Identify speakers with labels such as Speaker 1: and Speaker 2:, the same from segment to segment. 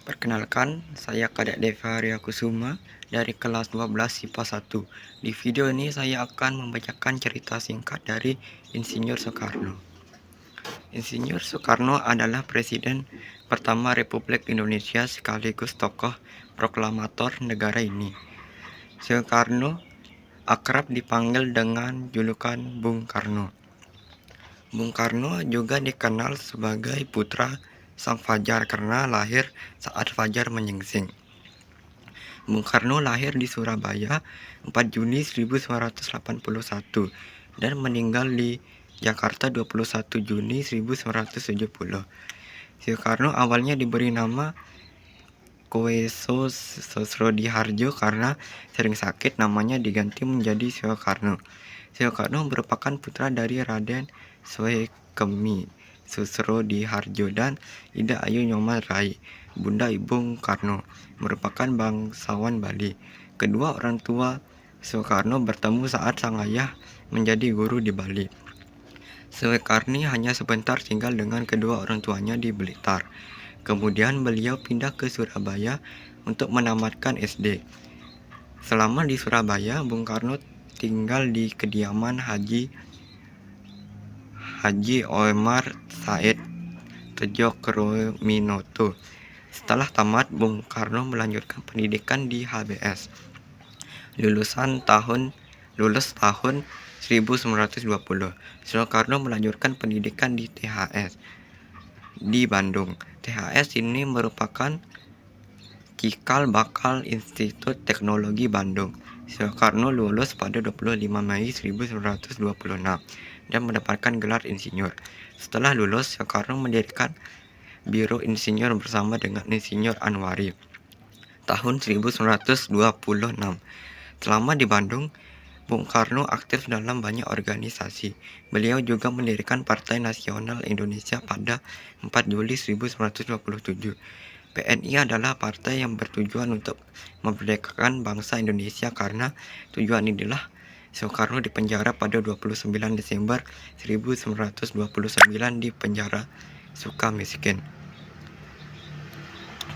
Speaker 1: Perkenalkan, saya Kadek Deva Kusuma dari kelas 12 IPA 1. Di video ini saya akan membacakan cerita singkat dari Insinyur Soekarno. Insinyur Soekarno adalah Presiden pertama Republik Indonesia sekaligus tokoh proklamator negara ini. Soekarno akrab dipanggil dengan julukan Bung Karno. Bung Karno juga dikenal sebagai putra Sang Fajar karena lahir saat fajar menyingsing. Bung Karno lahir di Surabaya 4 Juni 1981 dan meninggal di Jakarta 21 Juni 1970. Soekarno awalnya diberi nama Koeso Sosrodihardjo karena sering sakit, namanya diganti menjadi Soekarno. Soekarno merupakan putra dari Raden Soekemi Susrodihardjo dan Ida Ayu Nyoman Rai. Bunda Bung Karno merupakan bangsawan Bali. Kedua orang tua Soekarno bertemu saat sang ayah menjadi guru di Bali. Soekarno hanya sebentar tinggal dengan kedua orang tuanya di Blitar. Kemudian beliau pindah ke Surabaya untuk menamatkan SD. Selama di Surabaya, Bung Karno tinggal di kediaman Haji Omar Said Tejokroaminoto. Setelah tamat, Bung Karno melanjutkan pendidikan di HBS. Lulus tahun 1920. Soekarno melanjutkan pendidikan di THS di Bandung. THS ini merupakan cikal bakal Institut Teknologi Bandung. Soekarno lulus pada 25 Mei 1926 dan mendapatkan gelar insinyur. Setelah lulus, Soekarno mendirikan Biro Insinyur bersama dengan Insinyur Anwari tahun 1926. Selama di Bandung, Bung Karno aktif dalam banyak organisasi. Beliau juga mendirikan Partai Nasional Indonesia pada 4 Juli 1927. PNI adalah partai yang bertujuan untuk memerdekakan bangsa Indonesia. Karena tujuan inilah Soekarno dipenjara pada 29 Desember 1929 di penjara Sukamiskin.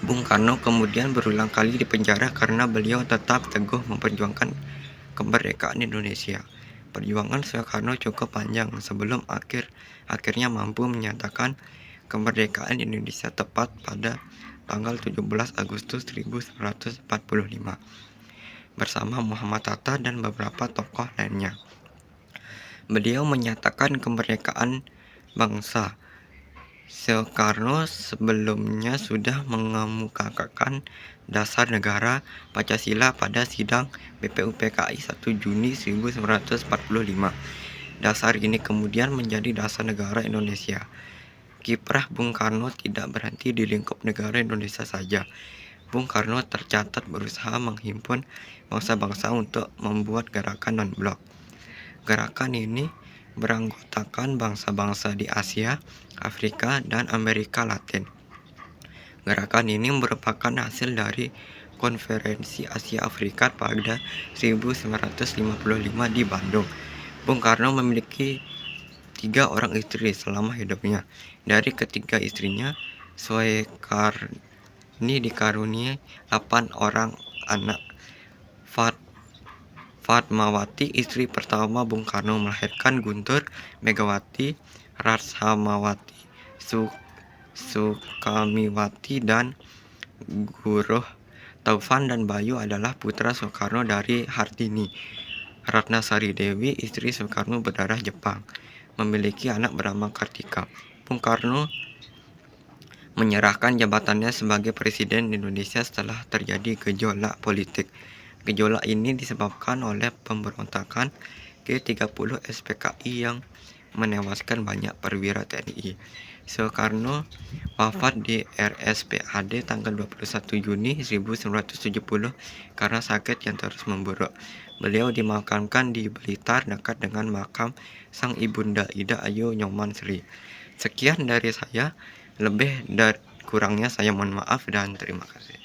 Speaker 1: Bung Karno kemudian berulang kali dipenjara karena beliau tetap teguh memperjuangkan kemerdekaan Indonesia. Perjuangan Soekarno cukup panjang sebelum akhirnya mampu menyatakan kemerdekaan Indonesia tepat pada tanggal 17 Agustus 1945 bersama Muhammad Hatta dan beberapa tokoh lainnya. Beliau menyatakan kemerdekaan bangsa. Soekarno sebelumnya sudah mengemukakan dasar negara Pancasila pada sidang BPUPKI 1 Juni 1945. Dasar ini kemudian menjadi dasar negara Indonesia. Kiprah Bung Karno tidak berhenti di lingkup negara Indonesia saja. Bung Karno tercatat berusaha menghimpun bangsa-bangsa untuk membuat gerakan non-blok. Gerakan ini beranggotakan bangsa-bangsa di Asia, Afrika, dan Amerika Latin. Gerakan ini merupakan hasil dari Konferensi Asia Afrika pada 1955 di Bandung. Bung Karno memiliki 3 orang istri selama hidupnya. Dari ketiga istrinya, Soekarno dikaruniai 8 orang anak. Fatmawati, istri pertama Bung Karno, melahirkan Guntur, Megawati, Ratsamawati, Sukamiwati, dan Guruh. Taufan dan Bayu adalah putra Soekarno dari Hartini. Ratnasari Dewi, istri Soekarno berdarah Jepang, memiliki anak bernama Kartika. Bung Karno menyerahkan jabatannya sebagai Presiden Indonesia setelah terjadi gejolak politik. Gejolak ini disebabkan oleh pemberontakan G30 SPKI yang menewaskan banyak perwira TNI. Soekarno wafat di RSPAD tanggal 21 Juni 1970 karena sakit yang terus memburuk. Beliau dimakamkan di Blitar dekat dengan makam sang ibunda Ida Ayu Nyoman Sri. Sekian dari saya, lebih dan kurangnya saya mohon maaf dan terima kasih.